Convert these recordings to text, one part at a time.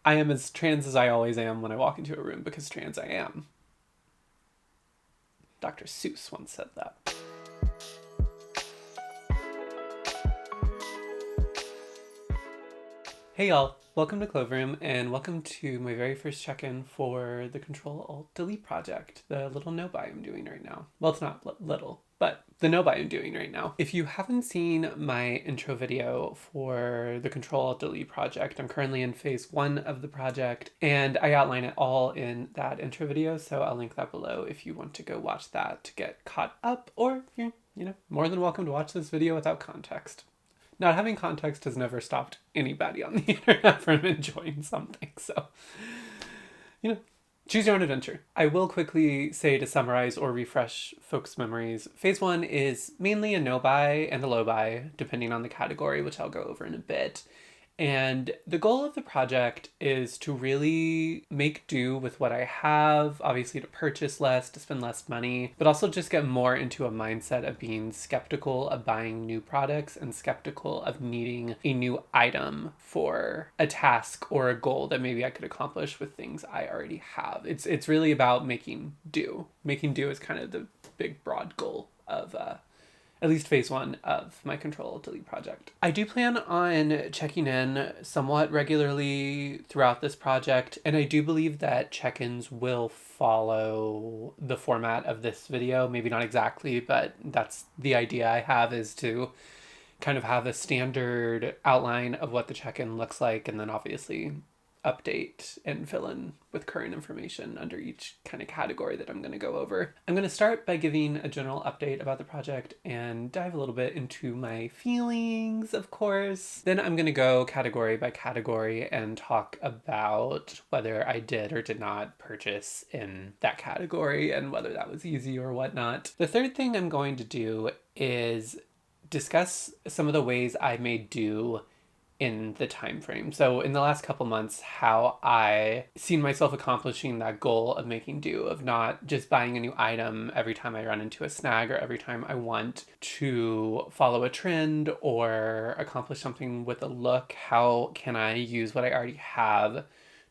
I am as trans as I always am when I walk into a room because trans I am. Dr. Seuss once said that. Hey y'all, welcome to Cloveroom and welcome to my very first check-in for the ctrl+alt+delete project, the little no-buy I'm doing right now. Well, it's not little, but the no-buy I'm doing right now. If you haven't seen my intro video for the ctrl+alt+delete project, I'm currently in phase 1 of the project and I outline it all in that intro video, so I'll link that below if you want to go watch that to get caught up, or you're, more than welcome to watch this video without context. Not having context has never stopped anybody on the internet from enjoying something, so, choose your own adventure. I will quickly say, to summarize or refresh folks' memories, phase 1 is mainly a no-buy and a low-buy, depending on the category, which I'll go over in a bit. And the goal of the project is to really make do with what I have, obviously to purchase less, to spend less money, but also just get more into a mindset of being skeptical of buying new products and skeptical of needing a new item for a task or a goal that maybe I could accomplish with things I already have. It's really about making do. Making do is kind of the big broad goal of at least phase 1 of my ctrl+delete project. I do plan on checking in somewhat regularly throughout this project, and I do believe that check-ins will follow the format of this video. Maybe not exactly, but that's the idea I have, is to kind of have a standard outline of what the check-in looks like, and then obviously update and fill in with current information under each kind of category that I'm going to go over. I'm going to start by giving a general update about the project and dive a little bit into my feelings, of course. Then I'm going to go category by category and talk about whether I did or did not purchase in that category and whether that was easy or whatnot. The third thing I'm going to do is discuss some of the ways I made do in the time frame. So in the last couple months, how I seen myself accomplishing that goal of making do, of not just buying a new item every time I run into a snag or every time I want to follow a trend or accomplish something with a look. How can I use what I already have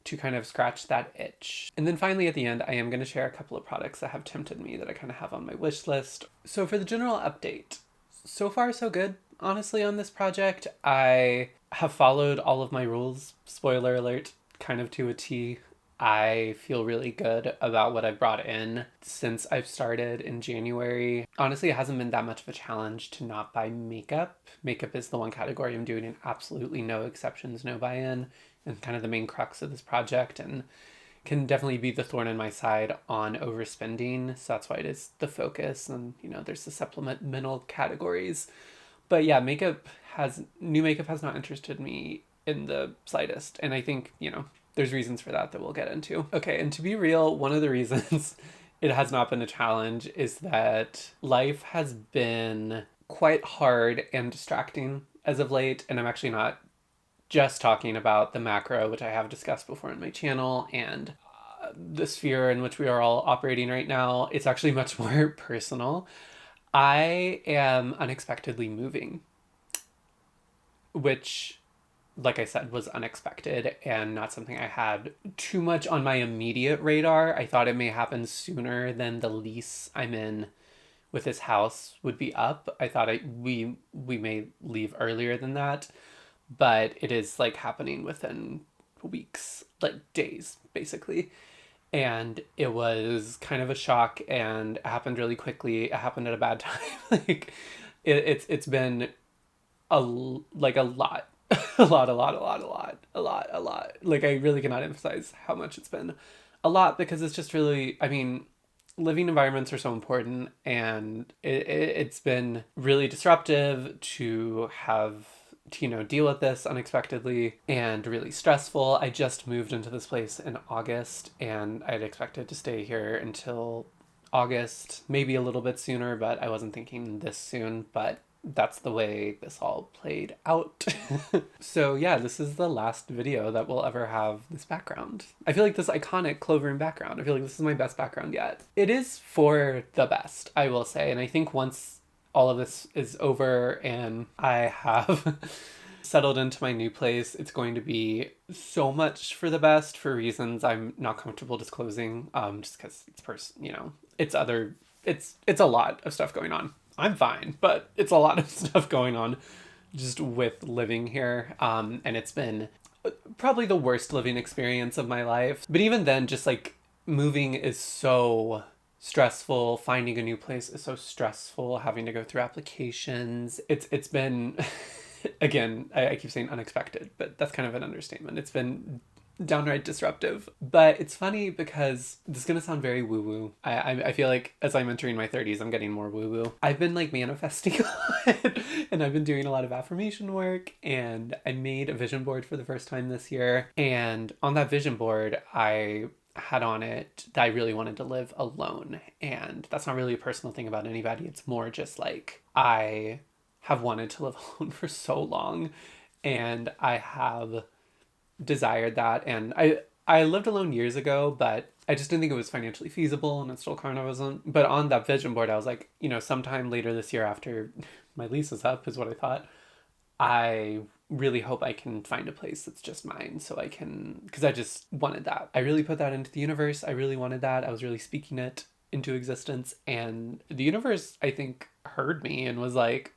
to kind of scratch that itch? And then finally at the end, I am going to share a couple of products that have tempted me that I kind of have on my wish list. So for the general update, so far so good. Honestly, on this project, I have followed all of my rules, spoiler alert, kind of to a T. I feel really good about what I've brought in since I've started in January. Honestly, it hasn't been that much of a challenge to not buy makeup. Makeup is the one category I'm doing in absolutely no exceptions, no buy-in, and kind of the main crux of this project, and can definitely be the thorn in my side on overspending. So that's why it is the focus, and there's the supplemental categories. But yeah, new makeup has not interested me in the slightest. And I think, there's reasons for that we'll get into. Okay, and to be real, one of the reasons it has not been a challenge is that life has been quite hard and distracting as of late. And I'm actually not just talking about the macro, which I have discussed before on my channel, and the sphere in which we are all operating right now. It's actually much more personal. I am unexpectedly moving, which, like I said, was unexpected and not something I had too much on my immediate radar. I thought it may happen sooner than the lease I'm in with this house would be up. I thought we may leave earlier than that, but it is like happening within weeks, like days, basically. And it was kind of a shock, and it happened really quickly. It happened at a bad time. Like it's been a lot, a lot. Like, I really cannot emphasize how much it's been a lot, because it's just really, living environments are so important, and it's been really disruptive to have to, deal with this unexpectedly and really stressful. I just moved into this place in August, and I'd expected to stay here until August, maybe a little bit sooner, but I wasn't thinking this soon. But that's the way this all played out. So yeah, this is the last video that will ever have this background. I feel like this iconic Cloveroom background, I feel like this is my best background yet. It is for the best, I will say. And I think once all of this is over and I have settled into my new place. It's going to be so much for the best for reasons I'm not comfortable disclosing, just because it's it's a lot of stuff going on. I'm fine, but it's a lot of stuff going on just with living here. And it's been probably the worst living experience of my life. But even then, just like moving is so stressful. Finding a new place is so stressful. Having to go through applications. It's been again, I keep saying unexpected, but that's kind of an understatement. It's been downright disruptive. But it's funny because this is gonna sound very woo-woo. I feel like as I'm entering my 30s, I'm getting more woo-woo. I've been like manifesting a lot, and I've been doing a lot of affirmation work, and I made a vision board for the first time this year. And on that vision board, I had on it that I really wanted to live alone. And that's not really a personal thing about anybody. It's more just like I have wanted to live alone for so long, and I have desired that. And I lived alone years ago, but I just didn't think it was financially feasible, and it still kind of wasn't. But on that vision board, I was like, sometime later this year after my lease is up is what I thought. I really hope I can find a place that's just mine, so I can, because I just wanted that. I really put that into the universe. I really wanted that. I was really speaking it into existence, and the universe, I think, heard me and was like,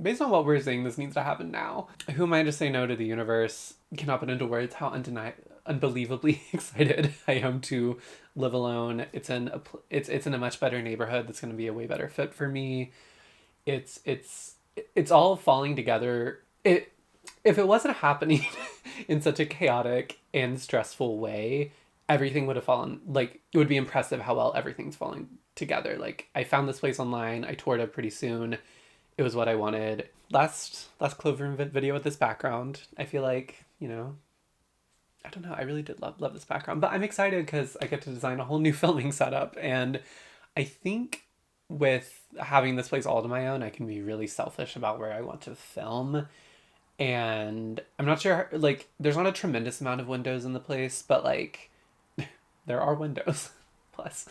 based on what we're saying, this needs to happen now. Who am I to say no to the universe? Cannot put into words how unbelievably excited I am to live alone. It's in a much better neighborhood that's going to be a way better fit for me. It's all falling together. If it wasn't happening in such a chaotic and stressful way, everything would have fallen. Like, it would be impressive how well everything's falling together. Like, I found this place online. I toured it pretty soon. It was what I wanted. Last Clover video with this background. I feel like, I don't know. I really did love this background. But I'm excited because I get to design a whole new filming setup. And I think with having this place all to my own, I can be really selfish about where I want to film. And I'm not sure, like, there's not a tremendous amount of windows in the place, but like, there are windows. Plus,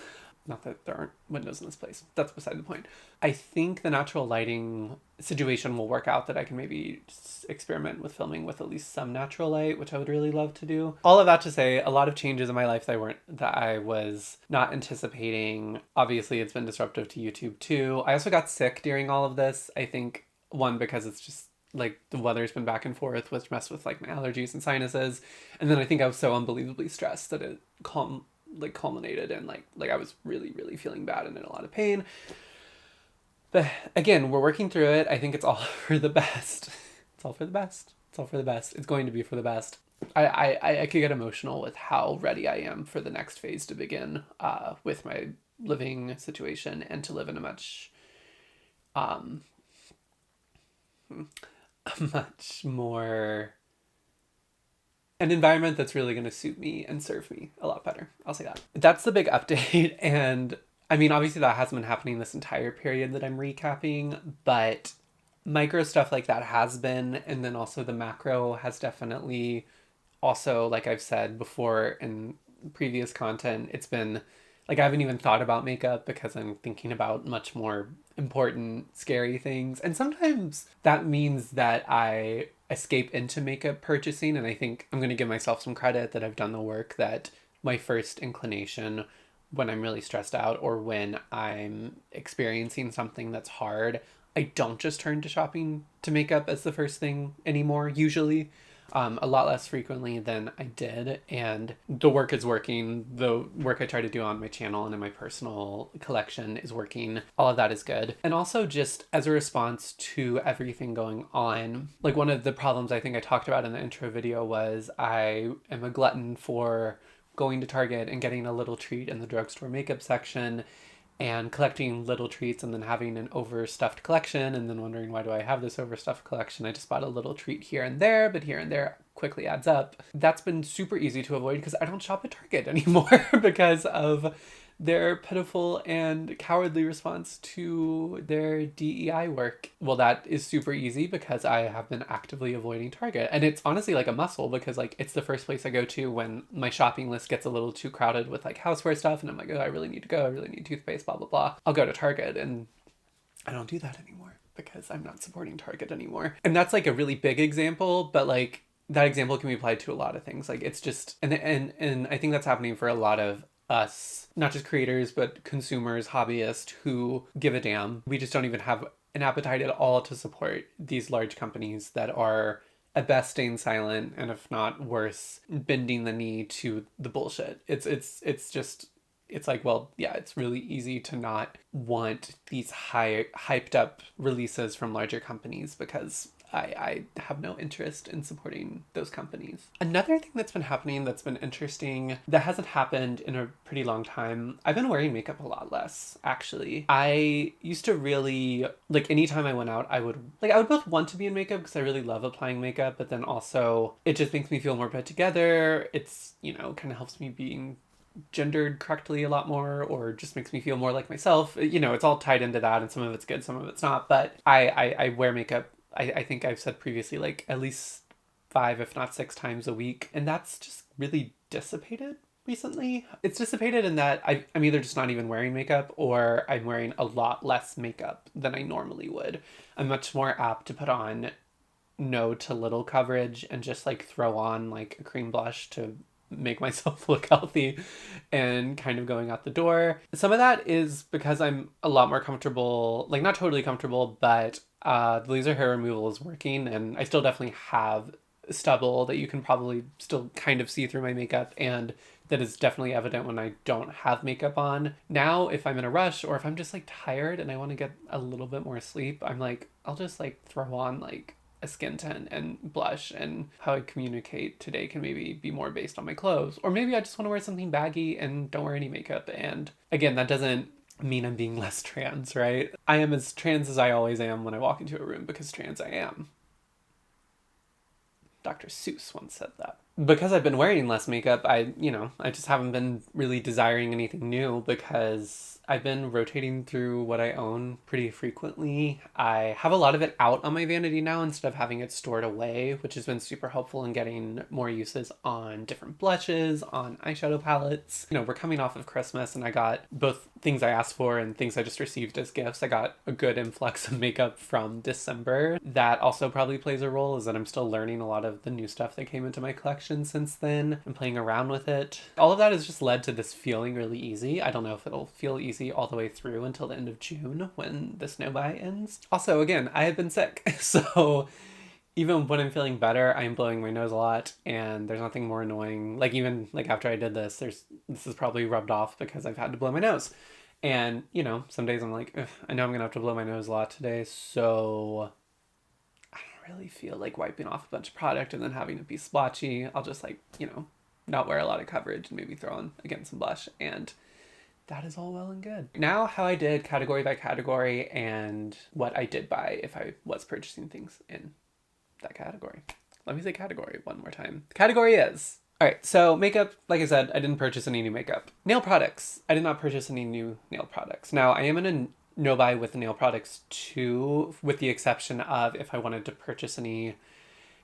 not that there aren't windows in this place. That's beside the point. I think the natural lighting situation will work out, that I can maybe experiment with filming with at least some natural light, which I would really love to do. All of that to say, a lot of changes in my life that I was not anticipating. Obviously, it's been disruptive to YouTube too. I also got sick during all of this. I think, one, because it's just like the weather's been back and forth, which messed with like my allergies and sinuses. And then I think I was so unbelievably stressed that it culminated in like I was really, really feeling bad and in a lot of pain. But again, we're working through it. I think it's all for the best. It's all for the best. It's all for the best. It's going to be for the best. I could get emotional with how ready I am for the next phase to begin with my living situation, and to live in a much more an environment that's really going to suit me and serve me a lot better. I'll say that. That's the big update. And I mean, obviously that hasn't been happening this entire period that I'm recapping, but micro stuff like that has been. And then also the macro has definitely also, like I've said before in previous content, it's been like, I haven't even thought about makeup because I'm thinking about much more important, scary things. And sometimes that means that I escape into makeup purchasing. And I think I'm going to give myself some credit that I've done the work, that my first inclination when I'm really stressed out or when I'm experiencing something that's hard, I don't just turn to shopping to makeup as the first thing anymore, usually. A lot less frequently than I did, and the work is working. The work I try to do on my channel and in my personal collection is working. All of that is good. And also, just as a response to everything going on, like, one of the problems I think I talked about in the intro video was I am a glutton for going to Target and getting a little treat in the drugstore makeup section, and collecting little treats, and then having an overstuffed collection, and then wondering, why do I have this overstuffed collection? I just bought a little treat here and there, but here and there quickly adds up. That's been super easy to avoid because I don't shop at Target anymore because of their pitiful and cowardly response to their DEI work. Well, that is super easy because I have been actively avoiding Target. And it's honestly like a muscle, because like it's the first place I go to when my shopping list gets a little too crowded with like houseware stuff, and I'm like, oh, I really need to go. I really need toothpaste, blah, blah, blah. I'll go to Target, and I don't do that anymore because I'm not supporting Target anymore. And that's like a really big example, but like that example can be applied to a lot of things. Like it's just, and I think that's happening for a lot of us, not just creators, but consumers, hobbyists who give a damn. We just don't even have an appetite at all to support these large companies that are at best staying silent, and if not worse, bending the knee to the bullshit. It's just, it's like, well, yeah, it's really easy to not want these hyped up releases from larger companies because I have no interest in supporting those companies. Another thing that's been happening that's been interesting that hasn't happened in a pretty long time, I've been wearing makeup a lot less, actually. I used to really, like anytime I went out, I would both want to be in makeup because I really love applying makeup, but then also it just makes me feel more put together. It's, you know, kind of helps me being gendered correctly a lot more, or just makes me feel more like myself. You know, it's all tied into that, and some of it's good, some of it's not, but I wear makeup, I think I've said previously, like at least 5, if not 6 times a week. And that's just really dissipated recently. It's dissipated in that I'm either just not even wearing makeup, or I'm wearing a lot less makeup than I normally would. I'm much more apt to put on no to little coverage and just like throw on like a cream blush to make myself look healthy and kind of going out the door. Some of that is because I'm a lot more comfortable, like not totally comfortable, but the laser hair removal is working, and I still definitely have stubble that you can probably still kind of see through my makeup, and that is definitely evident when I don't have makeup on. Now, if I'm in a rush or if I'm just like tired and I want to get a little bit more sleep, I'm like, I'll just like throw on like a skin tint and blush, and how I communicate today can maybe be more based on my clothes. Or maybe I just want to wear something baggy and don't wear any makeup. And again, that doesn't mean I'm being less trans, right? I am as trans as I always am when I walk into a room, because trans I am. Dr. Seuss once said that. Because I've been wearing less makeup, I just haven't been really desiring anything new, because I've been rotating through what I own pretty frequently. I have a lot of it out on my vanity now instead of having it stored away, which has been super helpful in getting more uses on different blushes, on eyeshadow palettes. You know, we're coming off of Christmas, and I got both things I asked for and things I just received as gifts. I got a good influx of makeup from December. That also probably plays a role, is that I'm still learning a lot of the new stuff that came into my collection since then and playing around with it. All of that has just led to this feeling really easy. I don't know if it'll feel easy all the way through until the end of June when the snow buy ends. Also, again, I have been sick, so even when I'm feeling better, I'm blowing my nose a lot, and there's nothing more annoying. Like even like after I did this, this is probably rubbed off because I've had to blow my nose. And, you know, some days I'm like, I know I'm gonna have to blow my nose a lot today, so I don't really feel like wiping off a bunch of product and then having it be splotchy. I'll just like, you know, not wear a lot of coverage and maybe throw on, again, some blush, and that is all well and good. Now, how I did category by category and what I did buy if I was purchasing things in that category. Let me say category one more time. The category is, all right, so makeup, like I said, I didn't purchase any new makeup. Nail products, I did not purchase any new nail products. Now, I am in a no buy with nail products too, with the exception of if I wanted to purchase any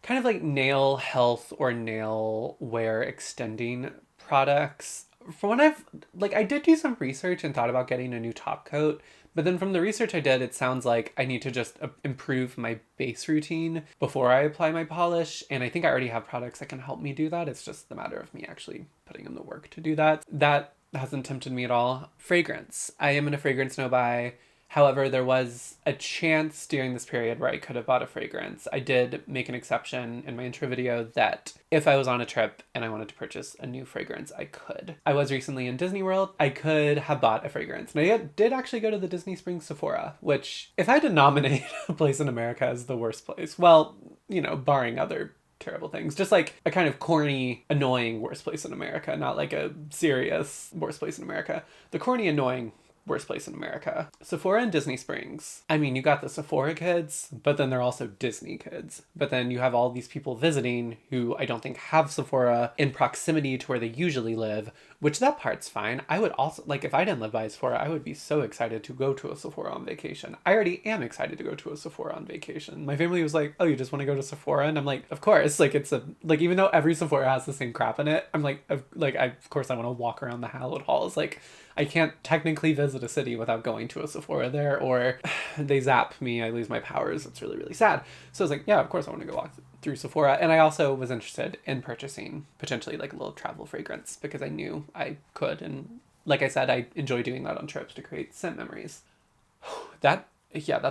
kind of like nail health or nail wear extending products. From what I did do some research and thought about getting a new top coat, but then from the research I did, it sounds like I need to just improve my base routine before I apply my polish, and I think I already have products that can help me do that. It's just the matter of me actually putting in the work to do that. That hasn't tempted me at all. Fragrance. I am in a fragrance no buy. However, there was a chance during this period where I could have bought a fragrance. I did make an exception in my intro video that if I was on a trip and I wanted to purchase a new fragrance, I could. I was recently in Disney World. I could have bought a fragrance. And I did actually go to the Disney Springs Sephora, which if I had to nominate a place in America as the worst place, well, you know, barring other terrible things, just like a kind of corny, annoying worst place in America, not like a serious worst place in America. The corny, annoying worst place in America. Sephora and Disney Springs. I mean, you got the Sephora kids, but then they're also Disney kids. But then you have all these people visiting who I don't think have Sephora in proximity to where they usually live, which that part's fine. I would also, like, if I didn't live by a Sephora, I would be so excited to go to a Sephora on vacation. I already am excited to go to a Sephora on vacation. My family was like, oh, you just want to go to Sephora? And I'm like, of course. Like, it's even though every Sephora has the same crap in it, I'm like, of course I want to walk around the hallowed halls. Like, I can't technically visit a city without going to a Sephora there, or they zap me, I lose my powers. It's really, really sad. So I was like, yeah, of course I want to go walk through Sephora. And I also was interested in purchasing potentially like a little travel fragrance because I knew I could. And like I said, I enjoy doing that on trips to create scent memories. That's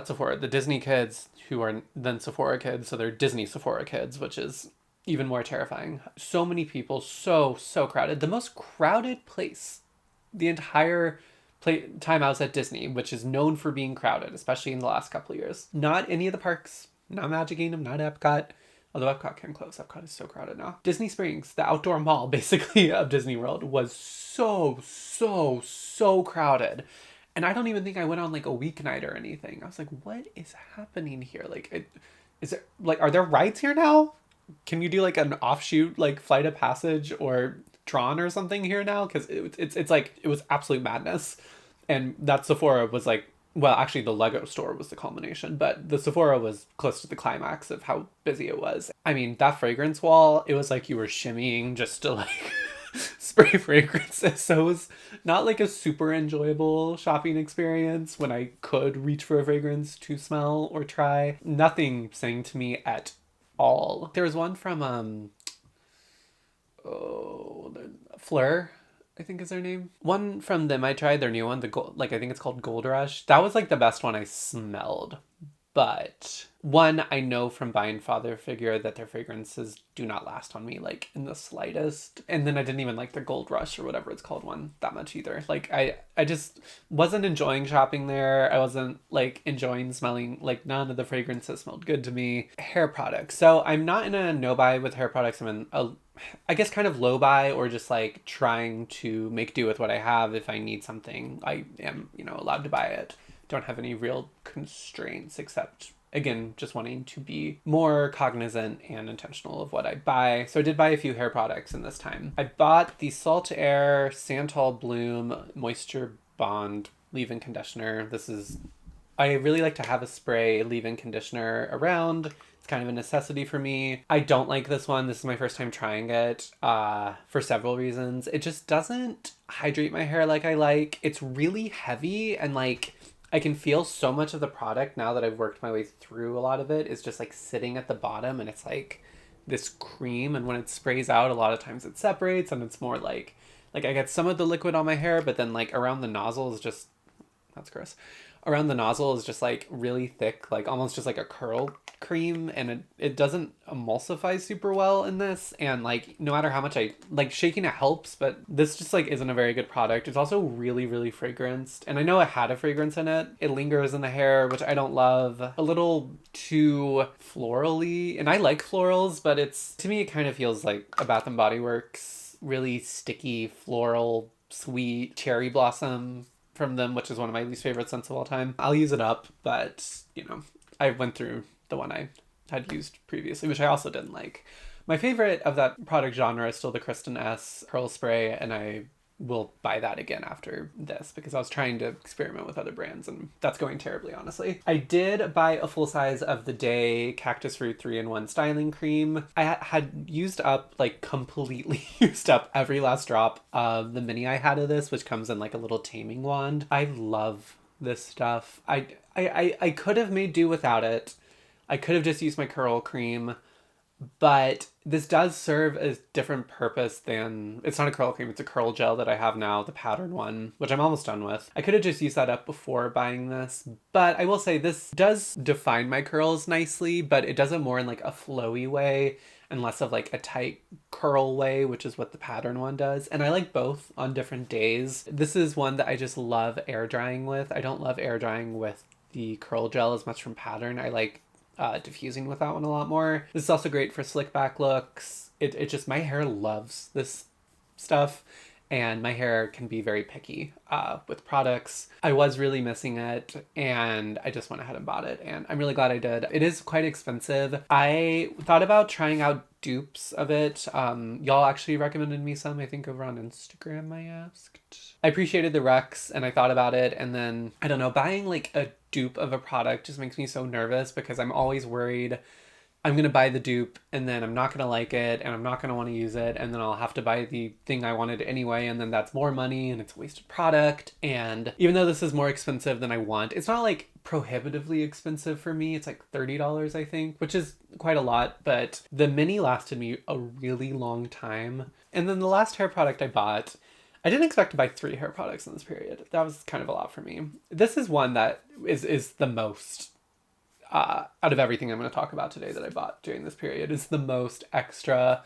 Sephora. The Disney kids who are then Sephora kids, so they're Disney Sephora kids, which is even more terrifying. So many people, so crowded. The most crowded place the entire time I was at Disney, which is known for being crowded, especially in the last couple of years. Not any of the parks, not Magic Kingdom, not Epcot. Although Epcot can close. Epcot is so crowded now. Disney Springs, the outdoor mall basically of Disney World, was so crowded. And I don't even think I went on like a weeknight or anything. I was like, what is happening here? Like, is it like, are there rides here now? Can you do like an offshoot like Flight of Passage or Tron or something here now? Because it's like, it was absolute madness. And that Sephora was like, well, actually the Lego store was the culmination, but the Sephora was close to the climax of how busy it was. I mean, that fragrance wall, it was like you were shimmying just to like spray fragrances. So it was not like a super enjoyable shopping experience when I could reach for a fragrance to smell or try. Nothing sang to me at all. There was one from Fleur, I think is their name. One from them I tried, their new one, the gold, like I think it's called Gold Rush. That was like the best one I smelled. But one, I know from buying Father Figure that their fragrances do not last on me like in the slightest. And then I didn't even like the Gold Rush or whatever it's called one that much either. Like I just wasn't enjoying shopping there. I wasn't like enjoying smelling, like none of the fragrances smelled good to me. Hair products. So I'm not in a no buy with hair products. I'm in a, I guess kind of low buy, or just like trying to make do with what I have. If I need something, I am, allowed to buy it. Don't have any real constraints except, again, just wanting to be more cognizant and intentional of what I buy. So I did buy a few hair products in this time. I bought the Salt Air Santal Bloom Moisture Bond leave-in conditioner. I really like to have a spray leave-in conditioner around. It's kind of a necessity for me. I don't like this one. This is my first time trying it for several reasons. It just doesn't hydrate my hair like I like. It's really heavy, and like I can feel so much of the product now that I've worked my way through a lot of it is just like sitting at the bottom, and it's like this cream, and when it sprays out a lot of times it separates, and it's more like I get some of the liquid on my hair, but then like around the nozzle is just, that's gross. Around the nozzle is just like really thick, like almost just like a curl cream, and it doesn't emulsify super well in this. And like no matter how much I like, shaking it helps, but this just like isn't a very good product. It's also really fragranced, and I know it had a fragrance in it. It lingers in the hair, which I don't love. A little too florally, and I like florals, but it's, to me it kind of feels like a Bath and Body Works really sticky floral sweet cherry blossom from them, which is one of my least favorite scents of all time. I'll use it up, but I went through the one I had used previously, which I also didn't like. My favorite of that product genre is still the Kristen S Pearl Spray, and I will buy that again after this because I was trying to experiment with other brands, and that's going terribly, honestly. I did buy a full size of the Day Cactus Fruit 3-in-1 styling cream. I had used up, like completely used up every last drop of the mini I had of this, which comes in like a little taming wand. I love this stuff. I could have made do without it. I could have just used my curl cream, but this does serve a different purpose than, it's not a curl cream, it's a curl gel that I have now, the pattern one, which I'm almost done with. I could have just used that up before buying this, but I will say this does define my curls nicely, but it does it more in like a flowy way and less of like a tight curl way, which is what the pattern one does. And I like both on different days. This is one that I just love air drying with. I don't love air drying with the curl gel as much from pattern. I like diffusing with that one a lot more. This is also great for slick back looks. It just, my hair loves this stuff, and my hair can be very picky with products. I was really missing it, and I just went ahead and bought it, and I'm really glad I did. It is quite expensive. I thought about trying out dupes of it. Y'all actually recommended me some, I think over on Instagram I asked. I appreciated the recs, and I thought about it, and then, I don't know, buying like a dupe of a product just makes me so nervous because I'm always worried I'm going to buy the dupe and then I'm not going to like it and I'm not going to want to use it. And then I'll have to buy the thing I wanted anyway. And then that's more money and it's a wasted product. And even though this is more expensive than I want, it's not like prohibitively expensive for me. It's like $30, I think, which is quite a lot. But the mini lasted me a really long time. And then the last hair product I bought, I didn't expect to buy 3 hair products in this period. That was kind of a lot for me. This is one that is the most, out of everything I'm going to talk about today that I bought during this period, is the most extra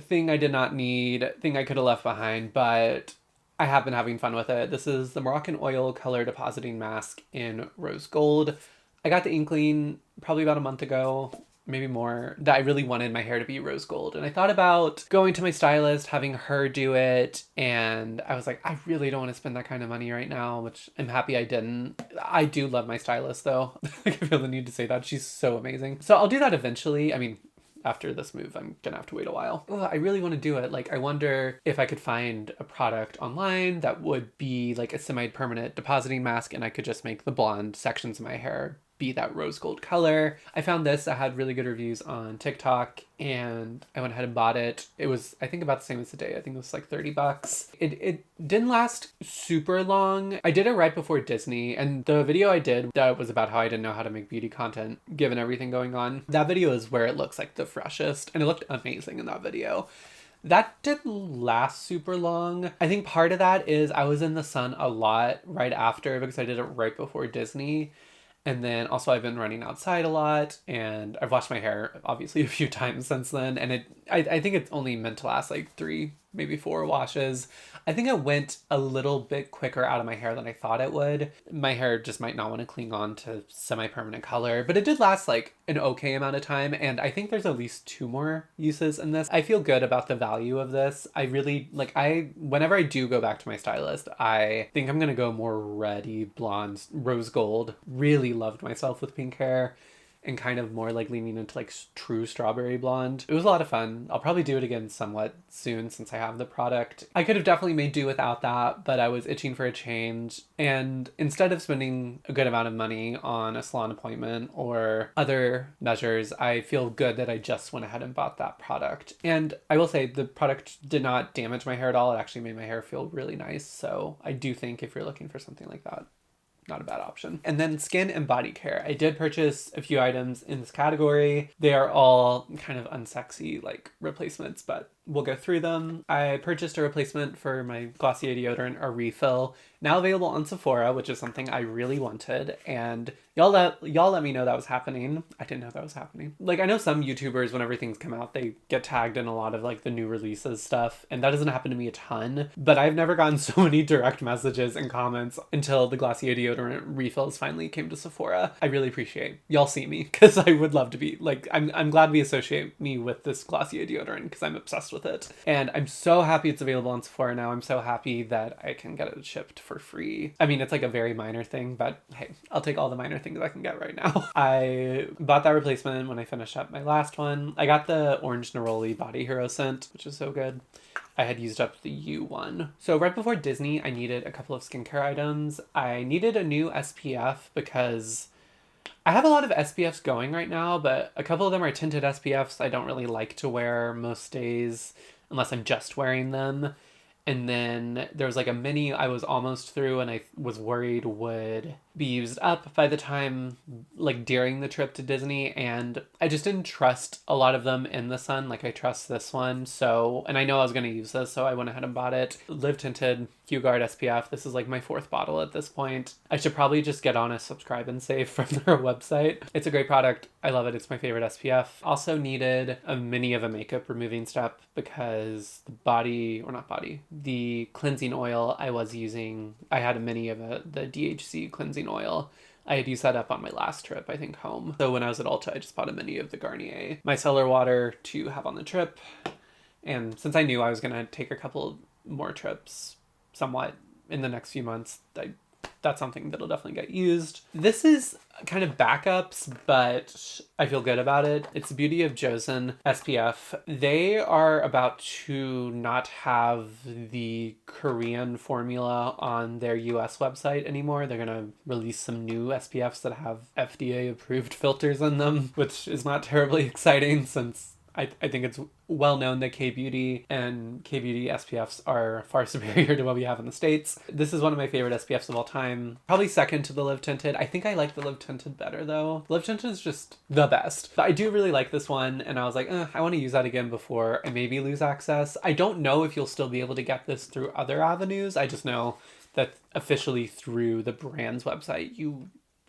thing I did not need, thing I could have left behind, but I have been having fun with it. This is the Moroccan Oil Color Depositing Mask in Rose Gold. I got the inkling probably about a month ago, maybe more, that I really wanted my hair to be rose gold. And I thought about going to my stylist, having her do it. And I was like, I really don't want to spend that kind of money right now, which I'm happy I didn't. I do love my stylist though. I feel the need to say that. She's so amazing. So I'll do that eventually. I mean, after this move, I'm gonna have to wait a while. I really want to do it. Like, I wonder if I could find a product online that would be like a semi-permanent depositing mask and I could just make the blonde sections of my hair be that rose gold color. I found this. I had really good reviews on TikTok and I went ahead and bought it. It was, I think, about the same as today. I think it was like $30. It didn't last super long. I did it right before Disney, and the video I did that was about how I didn't know how to make beauty content given everything going on. That video is where it looks like the freshest, and it looked amazing in that video. That didn't last super long. I think part of that is I was in the sun a lot right after because I did it right before Disney. And then also I've been running outside a lot and I've washed my hair obviously a few times since then. And I think it's only meant to last like 3, maybe 4 washes. I think it went a little bit quicker out of my hair than I thought it would. My hair just might not want to cling on to semi-permanent color, but it did last like an okay amount of time. And I think there's at least 2 more uses in this. I feel good about the value of this. I really like, whenever I do go back to my stylist, I think I'm going to go more reddy blonde, rose gold. Really loved myself with pink hair. And kind of more like leaning into like true strawberry blonde. It was a lot of fun. I'll probably do it again somewhat soon since I have the product. I could have definitely made do without that, but I was itching for a change. And instead of spending a good amount of money on a salon appointment or other measures, I feel good that I just went ahead and bought that product. And I will say the product did not damage my hair at all. It actually made my hair feel really nice. So I do think if you're looking for something like that, not a bad option. And then skin and body care. I did purchase a few items in this category. They are all kind of unsexy like replacements, but we'll go through them. I purchased a replacement for my Glossier deodorant, a refill, now available on Sephora, which is something I really wanted. And y'all let me know that was happening. I didn't know that was happening. Like, I know some YouTubers, whenever things come out, they get tagged in a lot of like the new releases stuff. And that doesn't happen to me a ton, but I've never gotten so many direct messages and comments until the Glossier deodorant refills finally came to Sephora. I really appreciate y'all see me because I would love to be like, I'm glad we associate me with this Glossier deodorant because I'm obsessed with it. And I'm so happy it's available on Sephora now. I'm so happy that I can get it shipped for free. I mean, it's like a very minor thing, but hey, I'll take all the minor things I can get right now. I bought that replacement when I finished up my last one. I got the Orange Neroli Body Hero scent, which is so good. I had used up the U one. So right before Disney, I needed a couple of skincare items. I needed a new SPF because I have a lot of SPFs going right now, but a couple of them are tinted SPFs I don't really like to wear most days unless I'm just wearing them. And then there was like a mini I was almost through and I was worried would be used up by the time, like during the trip to Disney. And I just didn't trust a lot of them in the sun. Like I trust this one. So, and I know I was going to use this, so I went ahead and bought it. Live Tinted Q Guard SPF. This is like my 4th bottle at this point. I should probably just get on a subscribe and save from their website. It's a great product. I love it. It's my favorite SPF. Also needed a mini of a makeup removing step because the cleansing oil I was using, I had a mini of the DHC cleansing oil. I had used that up on my last trip, I think, home. So when I was at Ulta, I just bought a mini of the Garnier micellar water to have on the trip. And since I knew I was going to take a couple more trips somewhat in the next few months, I that's something that'll definitely get used. This is kind of backups, but I feel good about it. It's the Beauty of Joseon SPF. They are about to not have the Korean formula on their US website anymore. They're going to release some new SPFs that have FDA approved filters in them, which is not terribly exciting since I think it's well known that K-Beauty and K-Beauty SPFs are far superior to what we have in the States. This is one of my favorite SPFs of all time. Probably second to the Live Tinted. I think I like the Live Tinted better though. Live Tinted is just the best. But I do really like this one, and I was like, I want to use that again before I maybe lose access. I don't know if you'll still be able to get this through other avenues. I just know that officially through the brand's website,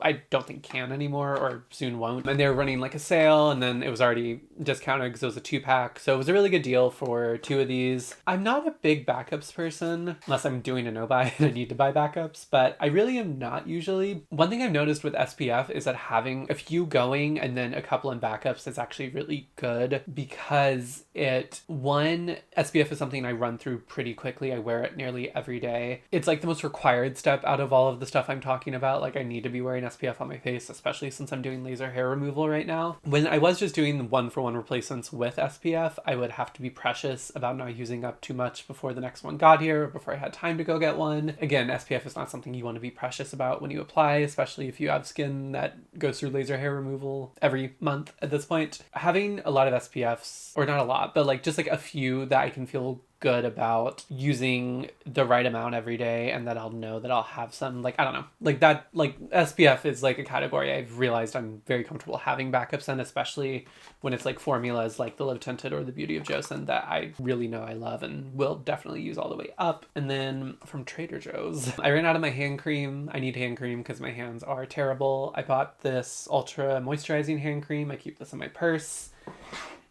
I don't think can anymore, or soon won't. And they were running like a sale, and then it was already discounted because it was a 2-pack. So it was a really good deal for 2 of these. I'm not a big backups person, unless I'm doing a no-buy and I need to buy backups, but I really am not usually. One thing I've noticed with SPF is that having a few going and then a couple in backups is actually really good, because SPF is something I run through pretty quickly. I wear it nearly every day. It's like the most required step out of all of the stuff I'm talking about. Like, I need to be wearing SPF on my face, especially since I'm doing laser hair removal right now. When I was just doing the 1-for-1 replacements with SPF, I would have to be precious about not using up too much before the next one got here, or before I had time to go get one. Again, SPF is not something you want to be precious about when you apply, especially if you have skin that goes through laser hair removal every month at this point. Having a lot of SPFs, or not a lot, but like just like a few that I can feel good about using the right amount every day, and that I'll know that I'll have some, like, I don't know, like that, like SPF is like a category I've realized I'm very comfortable having backups in, especially when it's like formulas like the Live Tinted or the Beauty of Joseon that I really know I love and will definitely use all the way up. And then from Trader Joe's, I ran out of my hand cream. I need hand cream because my hands are terrible. I bought this ultra moisturizing hand cream. I keep this in my purse.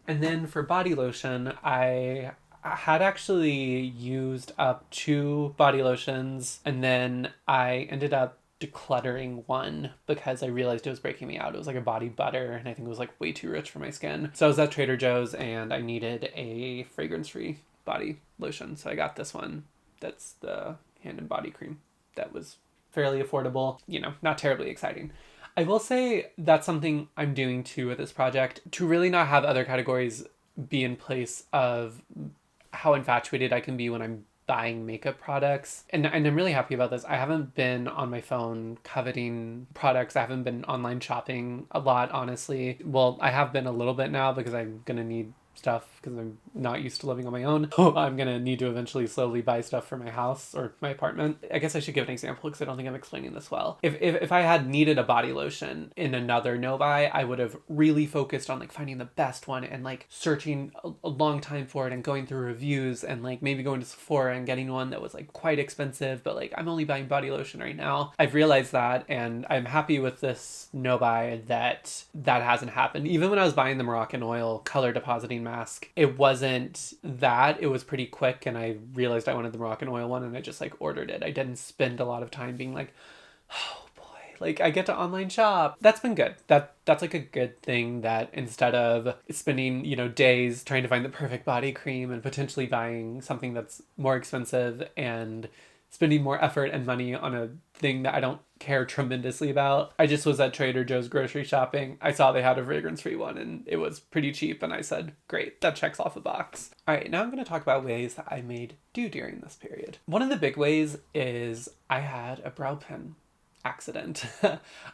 And then for body lotion, I had actually used up 2 body lotions, and then I ended up decluttering one because I realized it was breaking me out. It was like a body butter, and I think it was like way too rich for my skin. So I was at Trader Joe's and I needed a fragrance-free body lotion. So I got this one. That's the hand and body cream. That was fairly affordable, not terribly exciting. I will say that's something I'm doing too with this project, to really not have other categories be in place of how infatuated I can be when I'm buying makeup products. And I'm really happy about this. I haven't been on my phone coveting products. I haven't been online shopping a lot, honestly. Well, I have been a little bit now because I'm going to need stuff because I'm not used to living on my own. I'm going to need to eventually slowly buy stuff for my house or my apartment. I guess I should give an example because I don't think I'm explaining this well. If I had needed a body lotion in another no-buy, I would have really focused on like finding the best one and like searching a long time for it and going through reviews and like maybe going to Sephora and getting one that was like quite expensive, but like I'm only buying body lotion right now. I've realized that, and I'm happy with this no-buy that hasn't happened. Even when I was buying the Moroccan oil color depositing mask, it wasn't that. It was pretty quick, and I realized I wanted the Moroccan oil one, and I just like ordered it. I didn't spend a lot of time being like, oh boy, like I get to online shop. That's been good. That's like a good thing, that instead of spending, days trying to find the perfect body cream and potentially buying something that's more expensive and spending more effort and money on a thing that I don't care tremendously about. I just was at Trader Joe's grocery shopping. I saw they had a fragrance-free one and it was pretty cheap, and I said, great, that checks off a box. All right, now I'm going to talk about ways that I made do during this period. One of the big ways is I had a brow pen accident.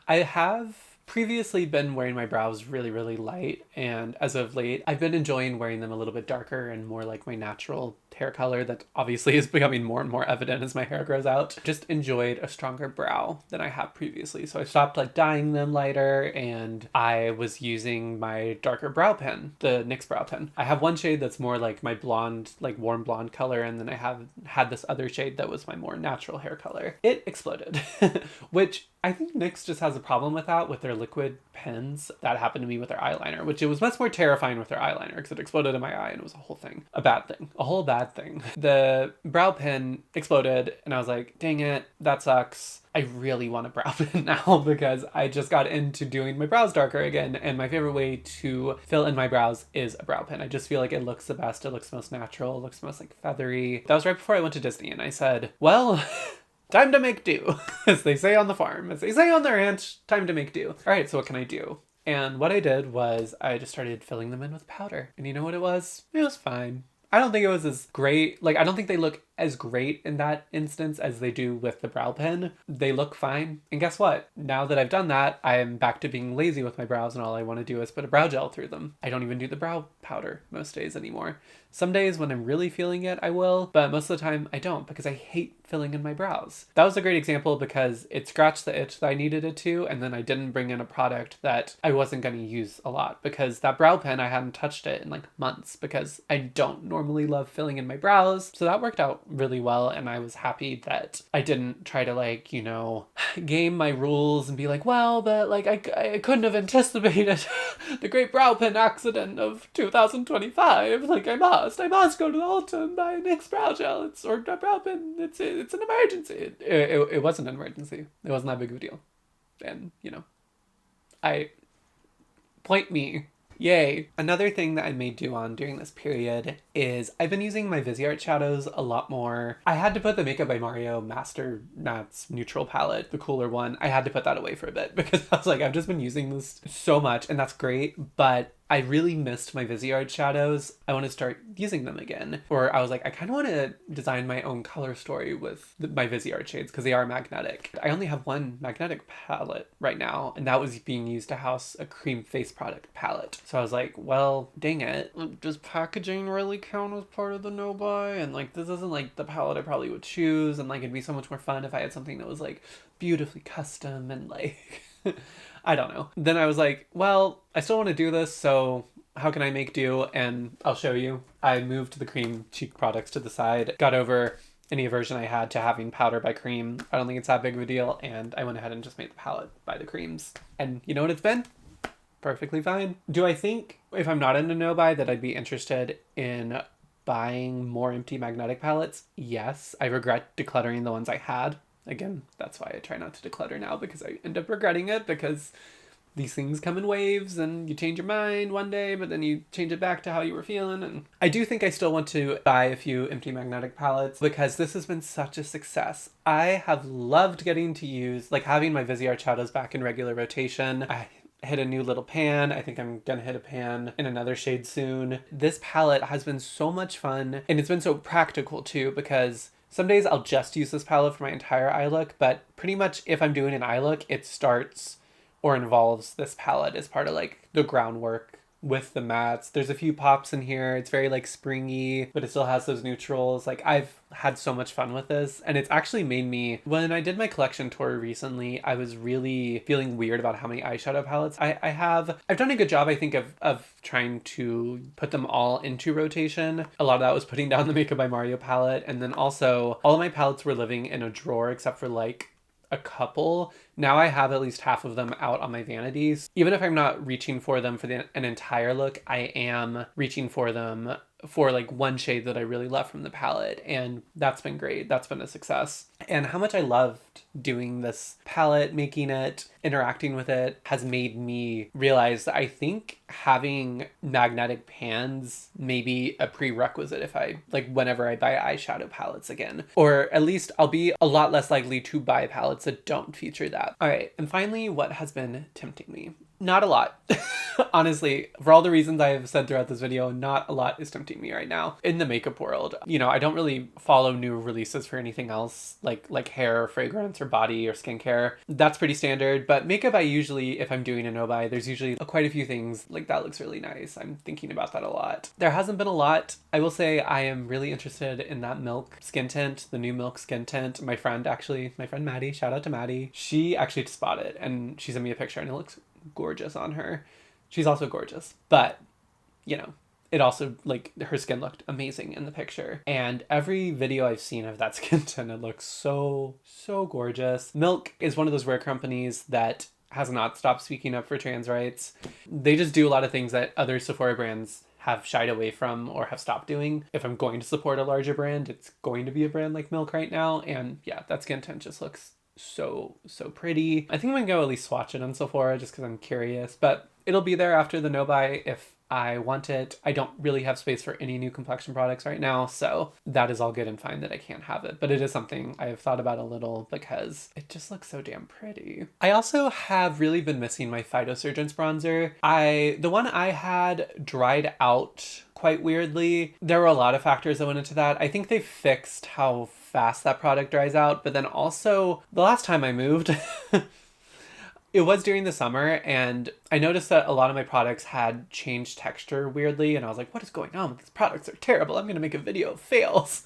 I have previously been wearing my brows really, really light, and as of late, I've been enjoying wearing them a little bit darker and more like my natural hair color that obviously is becoming more and more evident as my hair grows out. Just enjoyed a stronger brow than I had previously. So I stopped like dyeing them lighter, and I was using my darker brow pen, the NYX brow pen. I have one shade that's more like my blonde, like warm blonde color, and then I have had this other shade that was my more natural hair color. It exploded, which I think NYX just has a problem with that with their liquid pens. That happened to me with their eyeliner, which it was much more terrifying with their eyeliner because it exploded in my eye and it was a whole thing. A bad thing. A whole bad thing. The brow pen exploded and I was like, dang it, that sucks. I really want a brow pen now because I just got into doing my brows darker again, and my favorite way to fill in my brows is a brow pen. I just feel like it looks the best. It looks most natural. It looks most like feathery. That was right before I went to Disney, and I said, well, time to make do, as they say on the farm, as they say on the ranch, time to make do. All right, so what can I do? And what I did was I just started filling them in with powder. And you know what it was? It was fine. I don't think it was as great. Like, I don't think they look as great in that instance as they do with the brow pen. They look fine. And guess what? Now that I've done that, I am back to being lazy with my brows and all I want to do is put a brow gel through them. I don't even do the brow powder most days anymore. Some days when I'm really feeling it, I will, but most of the time I don't because I hate filling in my brows. That was a great example because it scratched the itch that I needed it to, and then I didn't bring in a product that I wasn't going to use a lot because that brow pen, I hadn't touched it in like months because I don't normally love filling in my brows. So that worked out really well, and I was happy that I didn't try to like, you know, game my rules and be like, well, but like I couldn't have anticipated the great brow pen accident of 2025. Like I must go to the Ulta and buy NYX brow gel. Or a brow pen. It's an emergency. It wasn't an emergency. It wasn't that big of a deal. And, you know, point me. Yay. Another thing that I made do on during this period is I've been using my Viseart shadows a lot more. I had to put the Makeup by Mario Master Mattes neutral palette, the cooler one. I had to put that away for a bit because I was like, I've just been using this so much and that's great, but I really missed my Viseart shadows. I want to start using them again. Or I was like, I kind of want to design my own color story with my Viseart shades because they are magnetic. I only have one magnetic palette right now, and that was being used to house a cream face product palette. So I was like, well, dang it. Does packaging really count as part of the no-buy? And like, this isn't like the palette I probably would choose. And like, it'd be so much more fun if I had something that was like beautifully custom and like... I don't know. Then I was like, well, I still want to do this, so how can I make do? And I'll show you. I moved the cream cheek products to the side, got over any aversion I had to having powder by cream. I don't think it's that big of a deal, and I went ahead and just made the palette by the creams. And you know what it's been? Perfectly fine. Do I think if I'm not into no-buy that I'd be interested in buying more empty magnetic palettes? Yes. I regret decluttering the ones I had. Again, that's why I try not to declutter now because I end up regretting it because these things come in waves and you change your mind one day, but then you change it back to how you were feeling. And I do think I still want to buy a few empty magnetic palettes because this has been such a success. I have loved getting to use, like having my Viseart shadows back in regular rotation. I hit a new little pan. I think I'm gonna hit a pan in another shade soon. This palette has been so much fun and it's been so practical too because some days I'll just use this palette for my entire eye look, but pretty much if I'm doing an eye look, it starts or involves this palette as part of like the groundwork with the mattes. There's a few pops in here. It's very like springy, but it still has those neutrals. Like I've had so much fun with this, and it's actually made me, when I did my collection tour recently, I was really feeling weird about how many eyeshadow palettes I have. I've done a good job, I think, of trying to put them all into rotation. A lot of that was putting down the Makeup by Mario palette, and then also all of my palettes were living in a drawer except for like a couple. Now I have at least half of them out on my vanities. Even if I'm not reaching for them for an entire look, I am reaching for them for like one shade that I really love from the palette, and that's been great. That's been a success. And how much I loved doing this palette, making it, interacting with it, has made me realize that I think having magnetic pans may be a prerequisite if I, like whenever I buy eyeshadow palettes again. Or at least I'll be a lot less likely to buy palettes that don't feature that. All right, and finally, what has been tempting me? Not a lot. Honestly, for all the reasons I have said throughout this video, not a lot is tempting me right now in the makeup world. You know, I don't really follow new releases for anything else like hair or fragrance or body or skincare. That's pretty standard, but makeup I usually, if I'm doing a no-buy, there's usually quite a few things like that looks really nice. I'm thinking about that a lot. There hasn't been a lot. I will say I am really interested in that Milk skin tint, the new Milk skin tint. My friend Maddie, shout out to Maddie. She actually just bought it and she sent me a picture and it looks gorgeous on her. She's also gorgeous, but you know, it also, like, her skin looked amazing in the picture. And every video I've seen of that skin tint, it looks so gorgeous. Milk is one of those rare companies that has not stopped speaking up for trans rights. They just do a lot of things that other Sephora brands have shied away from or have stopped doing. If I'm going to support a larger brand, it's going to be a brand like Milk right now. And yeah, that skin tint just looks so pretty. I think I'm gonna go at least swatch it on Sephora just because I'm curious, but it'll be there after the no-buy if I want it. I don't really have space for any new complexion products right now, so that is all good and fine that I can't have it. But it is something I have thought about a little because it just looks so damn pretty. I also have really been missing my Phytosurgence bronzer. The one I had dried out quite weirdly. There were a lot of factors that went into that. I think they fixed how fast that product dries out, but then also the last time I moved, it was during the summer, and I noticed that a lot of my products had changed texture weirdly, and I was like, what is going on with these products? They're terrible. I'm going to make a video of fails.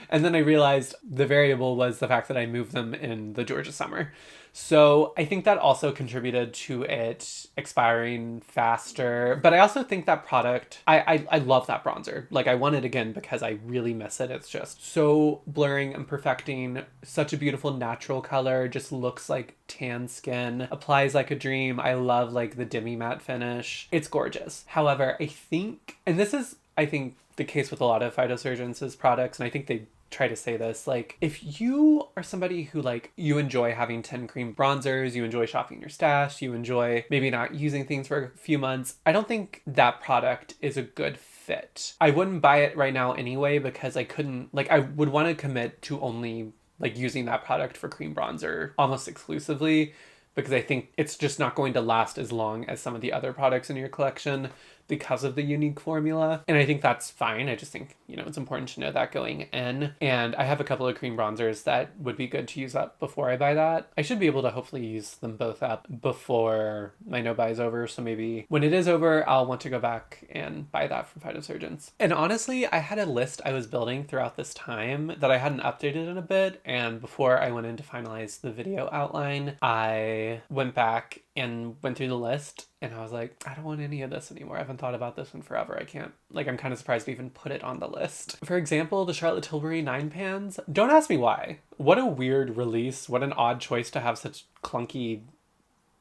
And then I realized the variable was the fact that I moved them in the Georgia summer. So I think that also contributed to it expiring faster. But I also think that product, I love that bronzer. Like, I want it again because I really miss it. It's just so blurring and perfecting. Such a beautiful natural color. Just looks like tan skin. Applies like a dream. I love like the demi-matte finish. It's gorgeous. However, I think, and this is, I think, the case with a lot of Phytosurgence's products, and I think they try to say this, like, if you are somebody who, like, you enjoy having 10 cream bronzers, you enjoy shopping your stash, you enjoy maybe not using things for a few months, I don't think that product is a good fit. I wouldn't buy it right now anyway because I couldn't, like, I would want to commit to only, like, using that product for cream bronzer almost exclusively, because I think it's just not going to last as long as some of the other products in your collection because of the unique formula. And I think that's fine. I just think, you know, it's important to know that going in. And I have a couple of cream bronzers that would be good to use up before I buy that. I should be able to hopefully use them both up before my no-buy is over. So maybe when it is over, I'll want to go back and buy that from Phytosurgence. And honestly, I had a list I was building throughout this time that I hadn't updated in a bit. And before I went in to finalize the video outline, I went back and went through the list, and I was like, I don't want any of this anymore. I haven't thought about this one forever. I can't, like, I'm kind of surprised to even put it on the list. For example, the Charlotte Tilbury 9 pans. Don't ask me why. What a weird release. What an odd choice to have such clunky,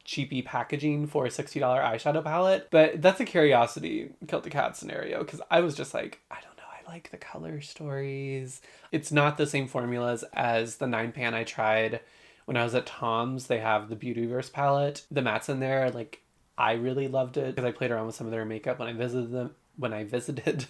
cheapy packaging for a $60 eyeshadow palette. But that's a curiosity killed the cat scenario, because I was just like, I don't know. I like the color stories. It's not the same formulas as the 9 pan I tried when I was at Tom's. They have the Beautyverse palette. The mattes in there, like, I really loved it because I played around with some of their makeup when I visited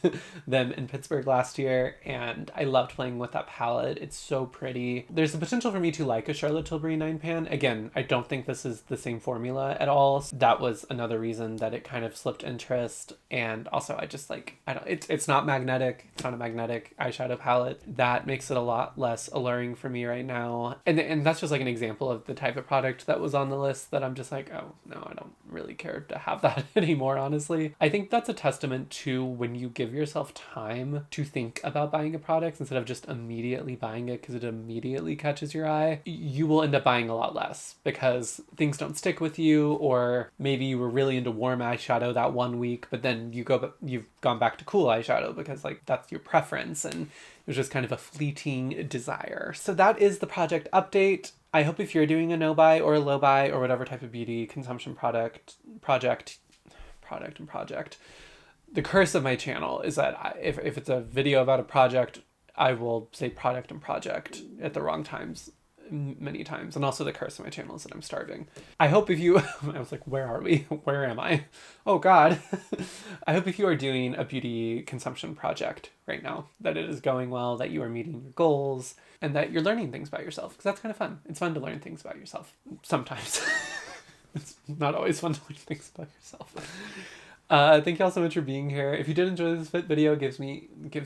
them in Pittsburgh last year, and I loved playing with that palette. It's so pretty. There's the potential for me to like a Charlotte Tilbury 9 pan. Again, I don't think this is the same formula at all. So that was another reason that it kind of slipped interest. And also, I just like, I don't, it's not magnetic. It's not a magnetic eyeshadow palette. That makes it a lot less alluring for me right now. And that's just like an example of the type of product that was on the list that I'm just like, oh no, I don't really care to have that anymore, honestly. I think that's a testament to when you give yourself time to think about buying a product instead of just immediately buying it because it immediately catches your eye, you will end up buying a lot less because things don't stick with you, or maybe you were really into warm eyeshadow that one week, but then you've gone back to cool eyeshadow because, like, that's your preference, and it was just kind of a fleeting desire. So that is the project update. I hope if you're doing a no-buy or a low-buy or whatever type of beauty consumption project, the curse of my channel is that if it's a video about a project, I will say product and project at the wrong times many times. And also the curse of my channel is that I'm starving. I hope if you, I was like, where are we? Where am I? Oh God. I hope if you are doing a beauty consumption project right now, that it is going well, that you are meeting your goals, and that you're learning things about yourself. Because that's kind of fun. It's fun to learn things about yourself. Sometimes. It's not always fun to learn things about yourself. Thank you all so much for being here. If you did enjoy this video, gives me, oh my God.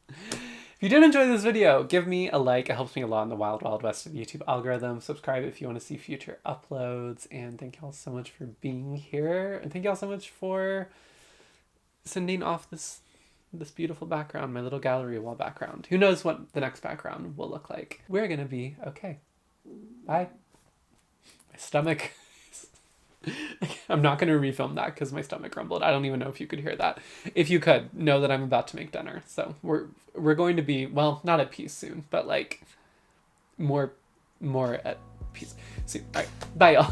If you did enjoy this video, give me a like. It helps me a lot in the wild, wild west of YouTube algorithm. Subscribe if you want to see future uploads. And thank you all so much for being here. And thank you all so much for sending off this beautiful background, my little gallery wall background. Who knows what the next background will look like. We're going to be okay. Bye. My stomach. I'm not going to refilm that because my stomach rumbled. I don't even know if you could hear that. If you could, know that I'm about to make dinner. So we're going to be, well, not at peace soon, but like more at peace soon. All right. Bye, y'all.